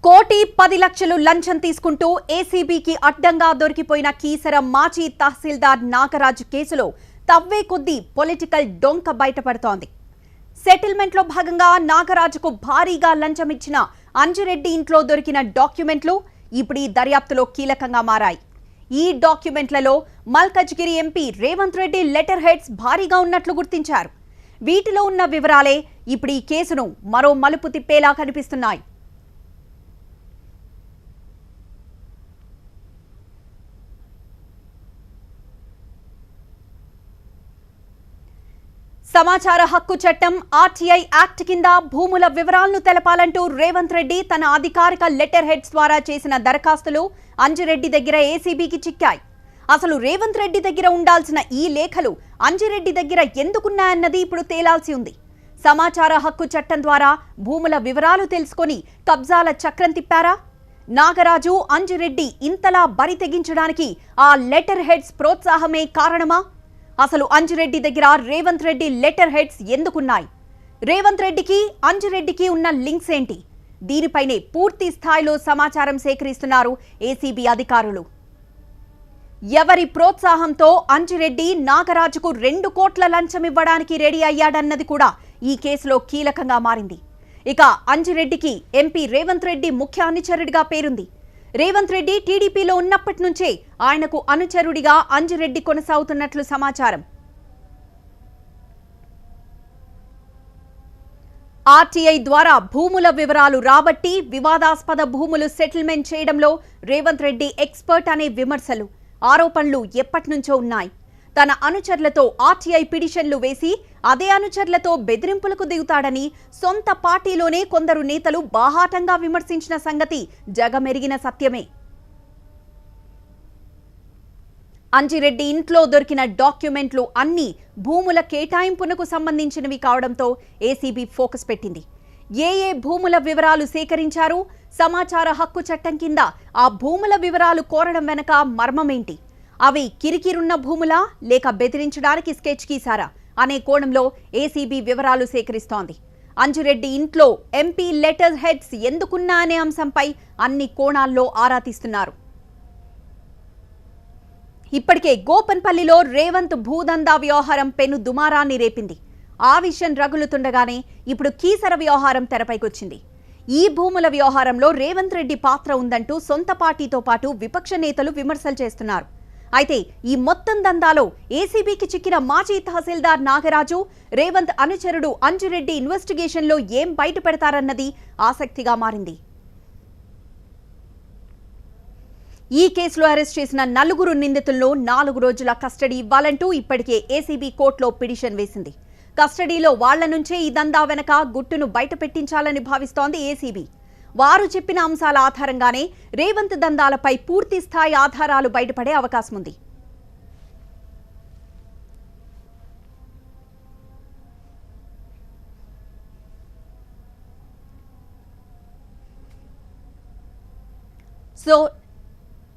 ₹1,10,00,000 లంచం తీసుకుంటూ ఏసీబీకి అడ్డంగా దొరికిపోయిన కీసర మాజీ తహసీల్దార్ నాగరాజు కేసులో తవ్వే కొద్దీ పొలిటికల్ డొంక బయటపడుతోంది. సెటిల్మెంట్లో భాగంగా నాగరాజుకు భారీగా లంచం ఇచ్చిన అంజిరెడ్డి ఇంట్లో దొరికిన డాక్యుమెంట్లు ఇప్పుడు ఈ దర్యాప్తులో కీలకంగా మారాయి. ఈ డాక్యుమెంట్లలో Malkajgiri MP Revanth Reddy letter heads భారీగా ఉన్నట్లు గుర్తించారు. వీటిలో ఉన్న వివరాలే ఇప్పుడు ఈ కేసును మరో మలుపు తిప్పేలా కనిపిస్తున్నాయి. సమాచార హక్కు చట్టం ఆర్టీఐ యాక్ట్ కింద భూముల వివరాలను తెలపాలంటూ రేవంత్ రెడ్డి తన అధికారిక లెటర్ హెడ్స్ ద్వారా చేసిన దరఖాస్తులు అంజిరెడ్డి దగ్గర ఏసీబీకి చిక్కాయి. అసలు రేవంత్ రెడ్డి దగ్గర ఉండాల్సిన ఈ లేఖలు అంజిరెడ్డి దగ్గర ఎందుకున్నాయన్నది ఇప్పుడు తేలాల్సి ఉంది. సమాచార హక్కు చట్టం ద్వారా భూముల వివరాలు తెలుసుకొని కబ్జాల చక్రం తిప్పారా? నాగరాజు అంజిరెడ్డి ఇంతలా బరి తెగించడానికి ఆ లెటర్ హెడ్స్ ప్రోత్సాహమే కారణమా? అసలు అంజిరెడ్డి దగ్గర రేవంత్ రెడ్డి లెటర్ హెడ్స్ ఎందుకున్నాయి? రేవంత్ రెడ్డికి అంజిరెడ్డికి ఉన్న లింక్స్ ఏంటి? దీనిపైనే పూర్తి స్థాయిలో సమాచారం సేకరిస్తున్నారు ఏసీబీ అధికారులు. ఎవరి ప్రోత్సాహంతో అంజిరెడ్డి నాగరాజుకు 2 కోట్ల లంచం ఇవ్వడానికి రెడీ అయ్యాడన్నది కూడా ఈ కేసులో కీలకంగా మారింది. ఇక అంజిరెడ్డికి ఎంపీ రేవంత్ రెడ్డి ముఖ్య అనుచరుడిగా పేరుంది. రేవంత్ రెడ్డి టీడీపీలో ఉన్నప్పటి నుంచే ఆయనకు అనుచరుడిగా అంజిరెడ్డి కొనసాగుతున్నట్లు సమాచారం. ఆర్టీఐ ద్వారా భూముల వివరాలు రాబట్టి వివాదాస్పద భూములు సెటిల్మెంట్ చేయడంలో రేవంత్ రెడ్డి ఎక్స్పర్ట్ అనే విమర్శలు, ఆరోపణలు ఎప్పటినుంచో ఉన్నాయి. తన అనుచరులతో ఆర్టీఐ పిటిషన్లు వేసి అదే అనుచరులతో బెదిరింపులకు దిగుతాడని సొంత పార్టీలోనే కొందరు నేతలు బాహాటంగా విమర్శించిన సంగతి జగమెరిగిన సత్యమే. అంజిరెడ్డి ఇంట్లో దొరికిన డాక్యుమెంట్లు అన్నీ భూముల కేటాయింపునకు సంబంధించినవి కావడంతో ఏసీబీ ఫోకస్ పెట్టింది. ఏ భూముల వివరాలు సేకరించారు? సమాచార హక్కు చట్టం కింద ఆ భూముల వివరాలు కోరడం వెనక మర్మమేంటి? అవి కిరికిరున్న భూములా లేక బెదిరించడానికి స్కెచ్ గీసారా అనే కోణంలో ఏసీబీ వివరాలు సేకరిస్తోంది. అంజిరెడ్డి ఇంట్లో ఎంపీ లెటర్ హెడ్స్ ఎందుకున్నా అనే అంశంపై అన్ని కోణాల్లో ఆరా తీస్తున్నారు. ఇప్పటికే గోపన్పల్లిలో రేవంత్ భూదందా వ్యవహారం పెను దుమారాన్ని రేపింది. ఆ విషయం రగులుతుండగానే ఇప్పుడు కీసర వ్యవహారం తెరపైకొచ్చింది. ఈ భూముల వ్యవహారంలో రేవంత్ రెడ్డి పాత్ర ఉందంటూ సొంత పార్టీతో పాటు విపక్ష నేతలు విమర్శలు చేస్తున్నారు. అయితే ఈ మొత్తం దందాలో ఏసీబీకి చిక్కిన మాజీ తహసీల్దార్ నాగరాజు, రేవంత్ అనుచరుడు అంజిరెడ్డి ఇన్వెస్టిగేషన్లో ఏం బయట పెడతారన్నది ఆసక్తిగా మారింది. ఈ కేసులో అరెస్ట్ చేసిన 4 నిందితులను 4 రోజుల కస్టడీ ఇవ్వాలంటూ ఇప్పటికే ఏసీబీ కోర్టులో పిటిషన్ వేసింది. కస్టడీలో వాళ్ల నుంచే ఈ దందా వెనక గుట్టును బయట పెట్టించాలని భావిస్తోంది ఏసీబీ. వారు చెప్పిన అంశాల ఆధారంగానే రేవంత్ దందాలపై పూర్తి స్థాయి ఆధారాలు బయటపడే అవకాశం ఉంది.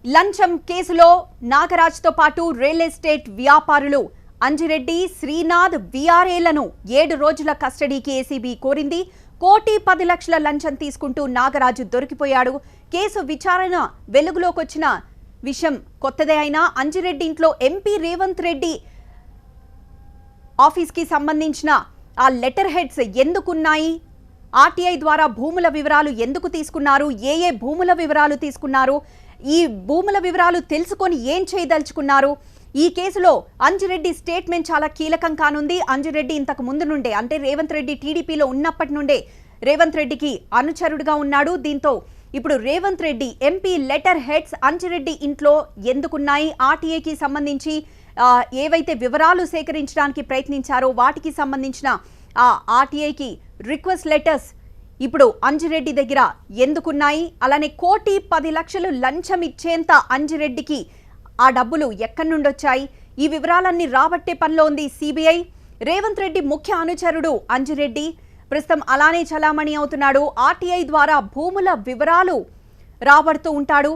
లంచం కేసులో నాగరాజ్తో పాటు రియల్ ఎస్టేట్ వ్యాపారులు అంజిరెడ్డి, శ్రీనాథ్, వీఆర్ఏలను 7 రోజుల కస్టడీకి ఏసీబీ కోరింది. ₹1,10,00,000 లంచం తీసుకుంటూ నాగరాజు దొరికిపోయాడు. కేసు విచారణ వెలుగులోకి వచ్చిన విషయం కొత్తదే అయినా అంజిరెడ్డి ఇంట్లో ఎంపీ రేవంత్ రెడ్డి ఆఫీస్కి సంబంధించిన ఆ లెటర్ హెడ్స్ ఎందుకున్నాయి? ఆర్టీఐ ద్వారా భూముల వివరాలు ఎందుకు తీసుకున్నారు? ఏ భూముల వివరాలు తీసుకున్నారు? ఈ భూముల వివరాలు తెలుసుకొని ఏం చేయదలుచుకున్నారు? ఈ కేసులో అంజిరెడ్డి స్టేట్మెంట్ చాలా కీలకం కానుంది. అంజిరెడ్డి ఇంతకు ముందు నుండే, అంటే రేవంత్ రెడ్డి టీడీపీలో ఉన్నప్పటి నుండే రేవంత్ రెడ్డికి అనుచరుడుగా ఉన్నాడు. దీంతో ఇప్పుడు Revanth Reddy MP letter heads Anji Reddy ఇంట్లో ఎందుకున్నాయి? ఆర్టీఐకి సంబంధించి ఏవైతే వివరాలు సేకరించడానికి ప్రయత్నించారో వాటికి సంబంధించిన ఆ ఆర్టీఐకి రిక్వెస్ట్ లెటర్స్ ఇప్పుడు అంజిరెడ్డి దగ్గర ఎందుకున్నాయి? అలానే ₹1,10,00,000 లంచం ఇచ్చేంత అంజిరెడ్డికి ఆ డబ్బులు ఎక్కడి నుండి వచ్చాయి? ఈ వివరాలన్నీ రాబట్టే పనిలో ఉంది సిబిఐ. రేవంత్ రెడ్డి ముఖ్య అనుచరుడు అంజిరెడ్డి ప్రస్తుతం అలానే చలామణి అవుతున్నాడు. ఆర్టీఐ ద్వారా భూముల వివరాలు రాబడుతూ ఉంటాడు.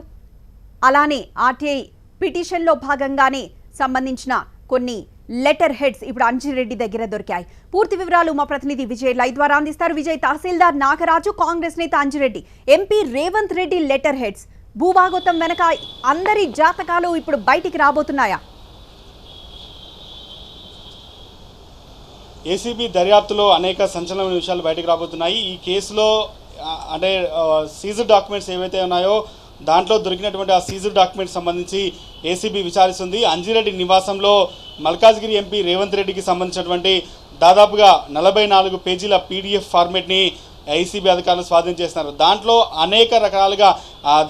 అలానే ఆర్టీఐ పిటిషన్లో భాగంగానే సంబంధించిన కొన్ని లెటర్ హెడ్స్ ఇప్పుడు అంజిరెడ్డి దగ్గర దొరికాయి. పూర్తి వివరాలు మా ప్రతినిధి విజయ్ లైవ్ ద్వారా అందిస్తారు. విజయ్, తహసీల్దార్ నాగరాజు, కాంగ్రెస్ నేత Anjireddy, MP Revanth Reddy letter heads, భూభాగోతం వెనక అందరి జాతకాలు ఇప్పుడు బయటికి రాబోతున్నాయా? ఏసీబీ దర్యాప్తులో అనేక సంచలనమైన విషయాలు బయటకు రాబోతున్నాయి. ఈ కేసులో అంటే సీజ్డ్ డాక్యుమెంట్స్ ఏవైతే ఉన్నాయో దాంట్లో దొరికినటువంటి ఆ సీజ్డ్ డాక్యుమెంట్స్ సంబంధించి ఏసీబీ విచారిస్తుంది. అంజిరెడ్డి నివాసంలో మల్కాజ్గిరి ఎంపీ రేవంత్ రెడ్డికి సంబంధించినటువంటి దాదాపుగా 44 పేజీల పీడిఎఫ్ ఫార్మేట్ని ఏసీబీ అధికారులు స్వాధీనం చేస్తున్నారు. దాంట్లో అనేక రకాలుగా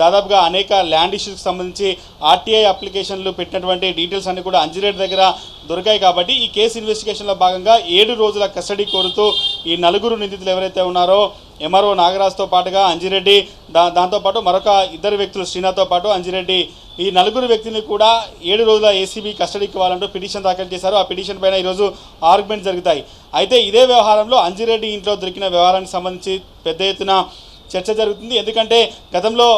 దాదాపుగా అనేక ల్యాండ్ ఇష్యూస్కి సంబంధించి ఆర్టీఐ అప్లికేషన్లు పెట్టినటువంటి డీటెయిల్స్ అన్నీ కూడా అంజిరెడ్డి దగ్గర దొరికాయి. కాబట్టి ఈ కేసు ఇన్వెస్టిగేషన్లో భాగంగా 7 రోజుల కస్టడీ కోరుతూ ఈ 4 నిందితులు ఎవరైతే ఉన్నారో ఎంఆర్ఓ నాగరాజ్తో పాటుగా అంజిరెడ్డి, దాంతోపాటు మరొక 2 వ్యక్తులు శ్రీనాథ్తో పాటు అంజిరెడ్డి, ఈ 4 వ్యక్తుల్ని కూడా 7 రోజుల ఏసీబీ కస్టడీకి ఇవ్వాలంటూ పిటిషన్ దాఖలు చేశారు. ఆ పిటిషన్ పైన ఈరోజు ఆర్గ్యుమెంట్ జరుగుతాయి. అయితే ఇదే వ్యవహారంలో అంజిరెడ్డి ఇంట్లో దొరికిన వ్యవహారానికి సంబంధించి పెద్ద ఎత్తున చర్చ జరుగుతుంది. ఎందుకంటే గతంలో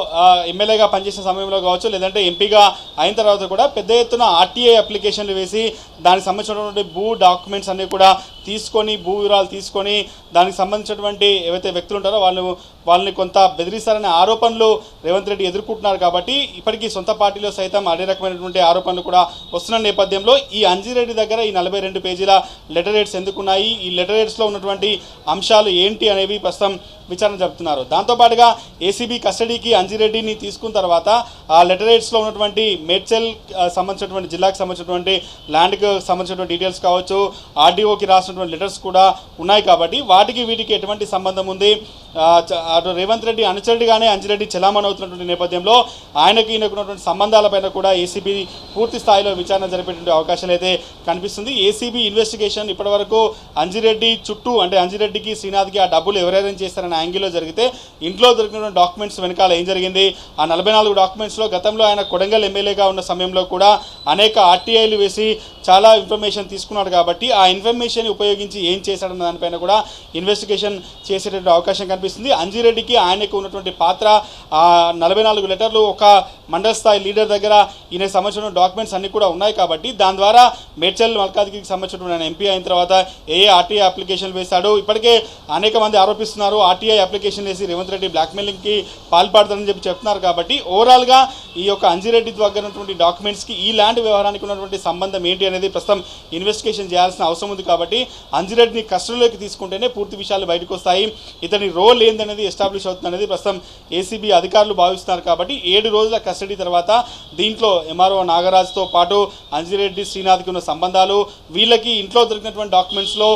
ఎమ్మెల్యేగా పనిచేసిన సమయంలో కావచ్చు, లేదంటే ఎంపీగా అయిన తర్వాత కూడా పెద్ద ఎత్తున ఆర్టీఐ అప్లికేషన్లు వేసి దానికి సంబంధించినటువంటి భూ డాక్యుమెంట్స్ అన్నీ కూడా తీసుకొని, భూ వివరాలు తీసుకొని దానికి సంబంధించినటువంటి ఏవైతే వ్యక్తులు ఉంటారో వాళ్ళని కొంత బెదిరిస్తారనే ఆరోపణలు రేవంత్ రెడ్డి ఎదుర్కొంటున్నారు. కాబట్టి ఇప్పటికీ సొంత పార్టీలో సైతం అదే రకమైనటువంటి ఆరోపణలు కూడా వస్తున్న నేపథ్యంలో ఈ అంజిరెడ్డి దగ్గర ఈ 42 పేజీల లెటర్ హెడ్స్ ఎందుకున్నాయి, ఈ లెటర్ హెడ్స్లో ఉన్నటువంటి అంశాలు ఏంటి అనేవి ప్రస్తుతం విచారణ జరుపుతున్నారు. దాంతోపాటుగా ఏసీబీ కస్టడీకి అంజిరెడ్డిని తీసుకున్న తర్వాత ఆ లెటర్ హెడ్స్లో ఉన్నటువంటి మేడ్చల్ సంబంధించినటువంటి జిల్లాకు సంబంధించినటువంటి ల్యాండ్కి సంబంధించినటువంటి డీటెయిల్స్ కావచ్చు, ఆర్డీఓకి రాసినటువంటి లెటర్స్ కూడా ఉన్నాయి. కాబట్టి వాటికి వీటికి ఎటువంటి సంబంధం ఉంది, అటు రేవంత్ రెడ్డి అనుచరుడిగానే అంజిరెడ్డి చెలామణి అవుతున్నటువంటి నేపథ్యంలో ఆయనకు ఈయనకున్నటువంటి సంబంధాలపైన కూడా ఏసీబీ పూర్తి స్థాయిలో విచారణ జరిపేటువంటి అవకాశాలు అయితే కనిపిస్తుంది. ఏసీబీ ఇన్వెస్టిగేషన్ ఇప్పటివరకు అంజిరెడ్డి చుట్టూ, అంటే అంజిరెడ్డికి శ్రీనాథ్కి ఆ డబ్బులు ఎవరెవరైనా చేస్తారనే యాంగిల్లో జరిగితే ఇంట్లో దొరికిన డాక్యుమెంట్స్ వెనకాల ఏం జరిగింది, ఆ 44 డాక్యుమెంట్స్లో గతంలో ఆయన కొడంగల్ ఎమ్మెల్యేగా ఉన్న సమయంలో కూడా అనేక ఆర్టీఐలు వేసి చాలా ఇన్ఫర్మేషన్ తీసుకున్నాడు. కాబట్టి ఆ ఇన్ఫర్మేషన్ ఉపయోగించి ఏం చేశాడన్న దానిపైన కూడా ఇన్వెస్టిగేషన్ చేసేటువంటి అవకాశం కనిపిస్తుంది. అంజిరెడ్డికి ఆయనకు ఉన్నటువంటి పాత్ర, 44 లెటర్లు ఒక మండల స్థాయి లీడర్ దగ్గర ఈయనకు సంబంధించిన డాక్యుమెంట్స్ అన్నీ కూడా ఉన్నాయి. కాబట్టి దాని ద్వారా మేడ్చల్ మల్కాజ్గిరికి సంబంధించిన ఆయన ఎంపీ అయిన తర్వాత ఆర్టీఐ అప్లికేషన్లు వేశాడు. ఇప్పటికే అనేక మంది ఆరోపిస్తున్నారు ఆర్టీఐ అప్లికేషన్ వేసి రేవంత్ రెడ్డి బ్లాక్మెయిలింగ్కి పాల్పడతారని చెప్తున్నారు. కాబట్టి ఓవరాల్గా ఈ యొక్క అంజిరెడ్డి దగ్గర ఉన్నటువంటి డాక్యుమెంట్స్కి ఈ ల్యాండ్ వ్యవహారానికి ఉన్నటువంటి సంబంధం ఏంటి అనేది ప్రస్తుతం ఇన్వెస్టిగేషన్ చేయాల్సిన అవసరం ఉంది. కాబట్టి అంజిరెడ్డిని కస్టడీలోకి తీసుకుంటేనే పూర్తి విషయాలు బయటకు వస్తాయి, ఇతని రోల్ ఏందనేది ఎస్టాబ్లిష్ అవుతుంది అనేది ప్రస్తుతం ఏసీబీ అధికారులు భావిస్తున్నారు. కాబట్టి 7 రోజుల కస్టడీ తర్వాత దీంట్లో ఎంఆర్ఓ నాగరాజ్తో పాటు అంజిరెడ్డి, శ్రీనాథ్కి ఉన్న సంబంధాలు, వీళ్ళకి ఇంట్లో దొరికినటువంటి డాక్యుమెంట్స్లో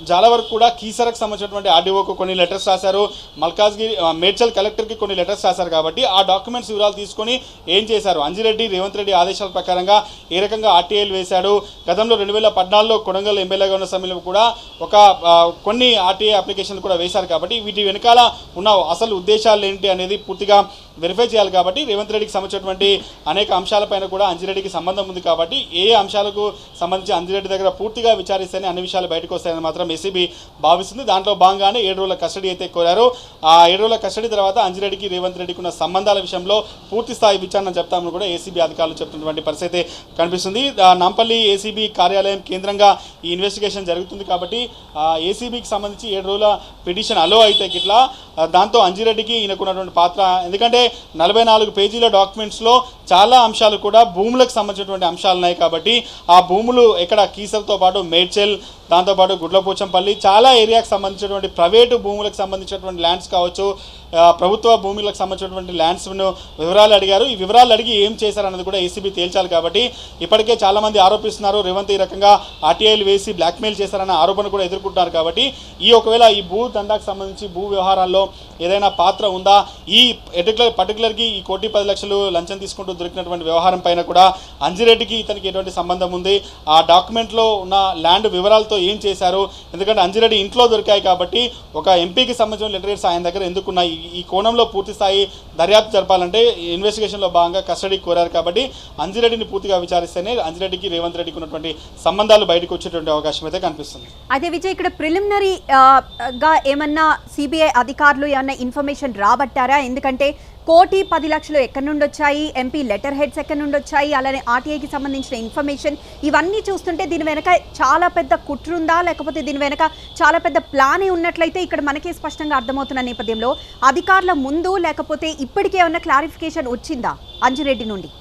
చాలా వరకు కూడా కీసరకు సంబంధించినటువంటి ఆర్డీఓకు కొన్ని లెటర్స్ రాశారు, మల్కాజ్గిరి మేడ్చల్ కలెక్టర్కి కొన్ని లెటర్స్ రాశారు. కాబట్టి ఆ డాక్యుమెంట్స్ వివరాలు తీసుకొని ఏం చేశారు, అంజిరెడ్డి రేవంత్ రెడ్డి ఆదేశాల ప్రకారంగా ఏ రకంగా ఆర్టీఐలు వేశాడు, గతంలో 2014లో కొడంగల్ ఎమ్మెల్యేగా ఉన్న సమయంలో కూడా కొన్ని ఆర్టీఐ అప్లికేషన్లు కూడా వేశారు. కాబట్టి వీటి వెనకాల ఉన్న అసలు ఉద్దేశాలు ఏంటి అనేది పూర్తిగా వెరిఫై చేయాలి. కాబట్టి రేవంత్ రెడ్డికి సంబంధించినటువంటి అనేక అంశాలపైన కూడా అంజిరెడ్డికి సంబంధం ఉంది. కాబట్టి ఏ అంశాలకు సంబంధించి అంజిరెడ్డి దగ్గర పూర్తిగా విచారిస్తేనే అన్ని విషయాలు బయటకు వస్తాయని మాత్రం ఏసీబీ భావిస్తుంది. దాంట్లో భాగంగానే 7 రోజుల కస్టడీ అయితే కోరారు. ఆ 7 రోజుల కస్టడీ తర్వాత అంజిరెడ్డికి రేవంత్ రెడ్డికి ఉన్న సంబంధాల విషయంలో పూర్తి స్థాయి విచారణ చెప్తామని కూడా ఏసీబీ అధికారులు చెప్తున్నటువంటి పరిస్థితి కనిపిస్తుంది. నాంపల్లి ఏసీబీ కార్యాలయం కేంద్రంగా ఈ ఇన్వెస్టిగేషన్ జరుగుతుంది. కాబట్టి ఏసీబీకి సంబంధించి 7 రోజుల పిటిషన్ అలో అయితే గిట్లా దాంతో అంజిరెడ్డికి ఈయనకున్నటువంటి పాత్ర, ఎందుకంటే 44 పేజీల డాక్యుమెంట్స్లో చాలా అంశాలు కూడా భూములకు సంబంధించినటువంటి అంశాలు ఉన్నాయి. కాబట్టి ఆ భూములు ఎక్కడ కీసర్తో పాటు మేడ్చల్, దాంతోపాటు గుడ్లపోచంపల్లి, చాలా ఏరియాకి సంబంధించినటువంటి ప్రైవేటు భూములకు సంబంధించినటువంటి ల్యాండ్స్ కావచ్చు, ప్రభుత్వ భూములకు సంబంధించినటువంటి ల్యాండ్స్ను వివరాలు అడిగారు. ఈ వివరాలు అడిగి ఏం చేశారన్నది కూడా ఏసీబీ తేల్చాలి. కాబట్టి ఇప్పటికే చాలామంది ఆరోపిస్తున్నారు రేవంత్ ఈ రకంగా ఆర్టీఐలు వేసి బ్లాక్మెయిల్ చేశారన్న ఆరోపణ కూడా ఎదుర్కొంటున్నారు. కాబట్టి ఒకవేళ ఈ భూ దందాకు సంబంధించి భూ వ్యవహారాల్లో ఏదైనా పాత్ర ఉందా, ఈ పర్టికులర్కి ఈ 1,10,00,000 లంచం తీసుకుంటూ దొరికినటువంటి వ్యవహారం పైన కూడా అంజిరెడ్డికి ఇతనికి ఎటువంటి సంబంధం ఉంది, ఆ డాక్యుమెంట్లో ఉన్న ల్యాండ్ వివరాలతో దాంతో ఏం చేశారు, ఎందుకంటే అంజిరెడ్డి ఇంట్లో దొరికాయి కాబట్టి ఒక ఎంపీకి సంబంధించిన లెటర్ హెడ్స్ ఆయన దగ్గర ఎందుకున్నాయి, ఈ కోణంలో పూర్తి స్థాయి దర్యాప్తు జరపాలంటే ఇన్వెస్టిగేషన్లో భాగంగా కస్టడీకి కోరారు కాబట్టి అంజిరెడ్డిని పూర్తిగా విచారిస్తేనే అంజిరెడ్డికి రేవంత్ రెడ్డికి ఉన్నటువంటి సంబంధాలు బయటకు వచ్చేటువంటి అవకాశం అయితే కనిపిస్తుంది. అయితే విజయ్, ఇక్కడ ప్రిలిమినరీ గా ఏమన్నా సిబిఐ అధికారులు ఏమన్నా ఇన్ఫర్మేషన్ రాబట్టారా? ఎందుకంటే 1,10,00,000 ఎక్కడి నుండి వచ్చాయి, ఎంపీ లెటర్ హెడ్స్ ఎక్కడి నుండి వచ్చాయి, అలానే ఆర్టీఐకి సంబంధించిన ఇన్ఫర్మేషన్ ఇవన్నీ చూస్తుంటే దీని వెనక చాలా పెద్ద కుట్రుందా, లేకపోతే దీని వెనక చాలా పెద్ద ప్లానే ఉన్నట్లయితే ఇక్కడ మనకే స్పష్టంగా అర్థమవుతున్న నేపథ్యంలో అధికారుల ముందు లేకపోతే ఇప్పటికే ఏమన్నా క్లారిఫికేషన్ వచ్చిందా అంజిరెడ్డి నుండి?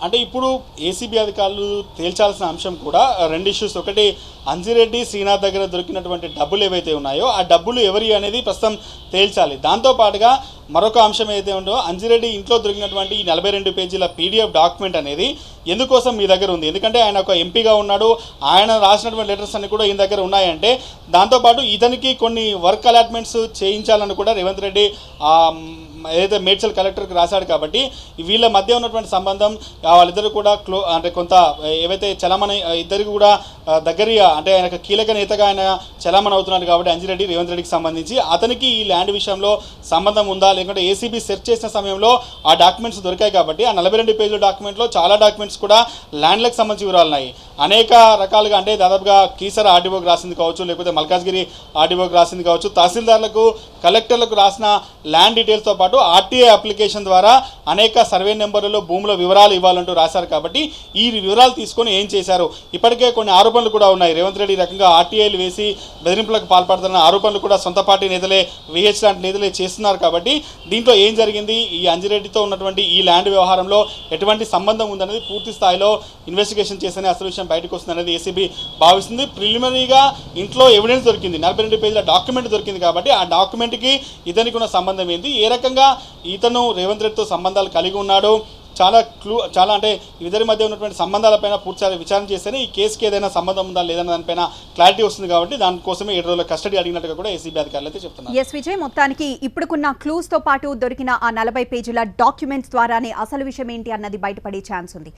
అంటే ఇప్పుడు ఏసీబీ అధికారులు తేల్చాల్సిన అంశం కూడా రెండు ఇష్యూస్. ఒకటి, అంజిరెడ్డి శ్రీనాథ్ దగ్గర దొరికినటువంటి డబ్బులు ఏవైతే ఉన్నాయో ఆ డబ్బులు ఎవరి అనేది ప్రస్తుతం తేల్చాలి. దాంతోపాటుగా మరొక అంశం ఏదైతే ఉందో, అంజిరెడ్డి ఇంట్లో దొరికినటువంటి ఈ 42 పేజీల పీడిఎఫ్ డాక్యుమెంట్ అనేది ఎందుకోసం మీ దగ్గర ఉంది, ఎందుకంటే ఆయన ఒక ఎంపీగా ఉన్నాడు, ఆయన రాసినటువంటి లెటర్స్ అన్ని కూడా ఈయన దగ్గర ఉన్నాయంటే దాంతోపాటు ఇతనికి కొన్ని వర్క్ అలాట్మెంట్స్ చేయించాలని కూడా రేవంత్ రెడ్డి ఏదైతే మేడ్చల్ కలెక్టర్కి రాశాడు కాబట్టి వీళ్ళ మధ్య ఉన్నటువంటి సంబంధం వాళ్ళిద్దరు కూడా అంటే కొంత ఏవైతే చలమని ఇద్దరికి కూడా దగ్గరగా అంటే ఆయనకు కీలక నేతగా ఆయన చలమని అవుతున్నాడు కాబట్టి అంజిరెడ్డి రేవంత్ రెడ్డికి సంబంధించి అతనికి ఈ ల్యాండ్ విషయంలో సంబంధం ఉందా, లేకుంటే ఏసీబీ సెర్చ్ చేసిన సమయంలో ఆ డాక్యుమెంట్స్ దొరికాయి కాబట్టి ఆ 42 పేజీల డాక్యుమెంట్లో చాలా డాక్యుమెంట్స్ కూడా ల్యాండ్లకు సంబంధించి వివరాలు ఉన్నాయి. అనేక రకాలుగా అంటే దాదాపుగా కీసర ఆర్డీఓకి రాసింది కావచ్చు, లేకపోతే మల్కాజ్గిరి ఆర్డీఓకి రాసింది కావచ్చు, తహసీల్దార్లకు కలెక్టర్లకు రాసిన ల్యాండ్ డీటెయిల్స్తో పాటు ఆర్టీఐ అప్లికేషన్ ద్వారా అనేక సర్వే నెంబర్లలో భూముల వివరాలు ఇవ్వాలంటూ రాశారు కాబట్టి ఈ వివరాలు తీసుకొని ఏం చేశారు, ఇప్పటికే కొన్ని ఆరోపణలు కూడా ఉన్నాయి. రేవంత్ రెడ్డి రకంగా ఆర్టీఐలు వేసి బెదిరింపులకు పాల్పడుతున్న ఆరోపణలు కూడా సొంత పార్టీ నేతలే విహెచ్ లాంటి నేతలే చేస్తున్నారు కాబట్టి దీంట్లో ఏం జరిగింది, ఈ అంజిరెడ్డితో ఉన్నటువంటి ఈ ల్యాండ్ వ్యవహారంలో ఎటువంటి సంబంధం ఉందనేది పూర్తి స్థాయిలో ఇన్వెస్టిగేషన్ చేస్తేనే అసలు విషయం బయటకు వస్తుందనేది ఏసీబీ భావిస్తుంది. ప్రిలిమినరీగా ఇంట్లో ఎవిడెన్స్ దొరికింది, 42 పేజీల డాక్యుమెంట్ దొరికింది కాబట్టి ఆ డాక్యుమెంట్కి ఇతనికి ఉన్న సంబంధం ఏంటి, ఏ రకంగా ఇతను రేవంత్ రెడ్డితో సంబంధాలు కలిగి ఉన్నాడు, చాలా అంటే ఇద్దరి మధ్య ఉన్నటువంటి సంబంధాలపైన పూర్తి విచారణ చేస్తేనే ఈ కేసుకి ఏదైనా సంబంధం ఉందా లేదన్న దానిపైన క్లారిటీ వస్తుంది కాబట్టి దానికోసమే 7 రోజుల కస్టడీ అడిగినట్టుగా కూడా ఏసీబీ అధికారులు అయితే చెప్తున్నారు. ఎస్ విజయ్, మొత్తానికి ఇప్పుడుకున్న క్లూస్ తో పాటు దొరికిన ఆ 40 పేజీల డాక్యుమెంట్స్ ద్వారానే అసలు విషయం ఏంటి అన్నది బయటపడే ఛాన్స్ ఉంది.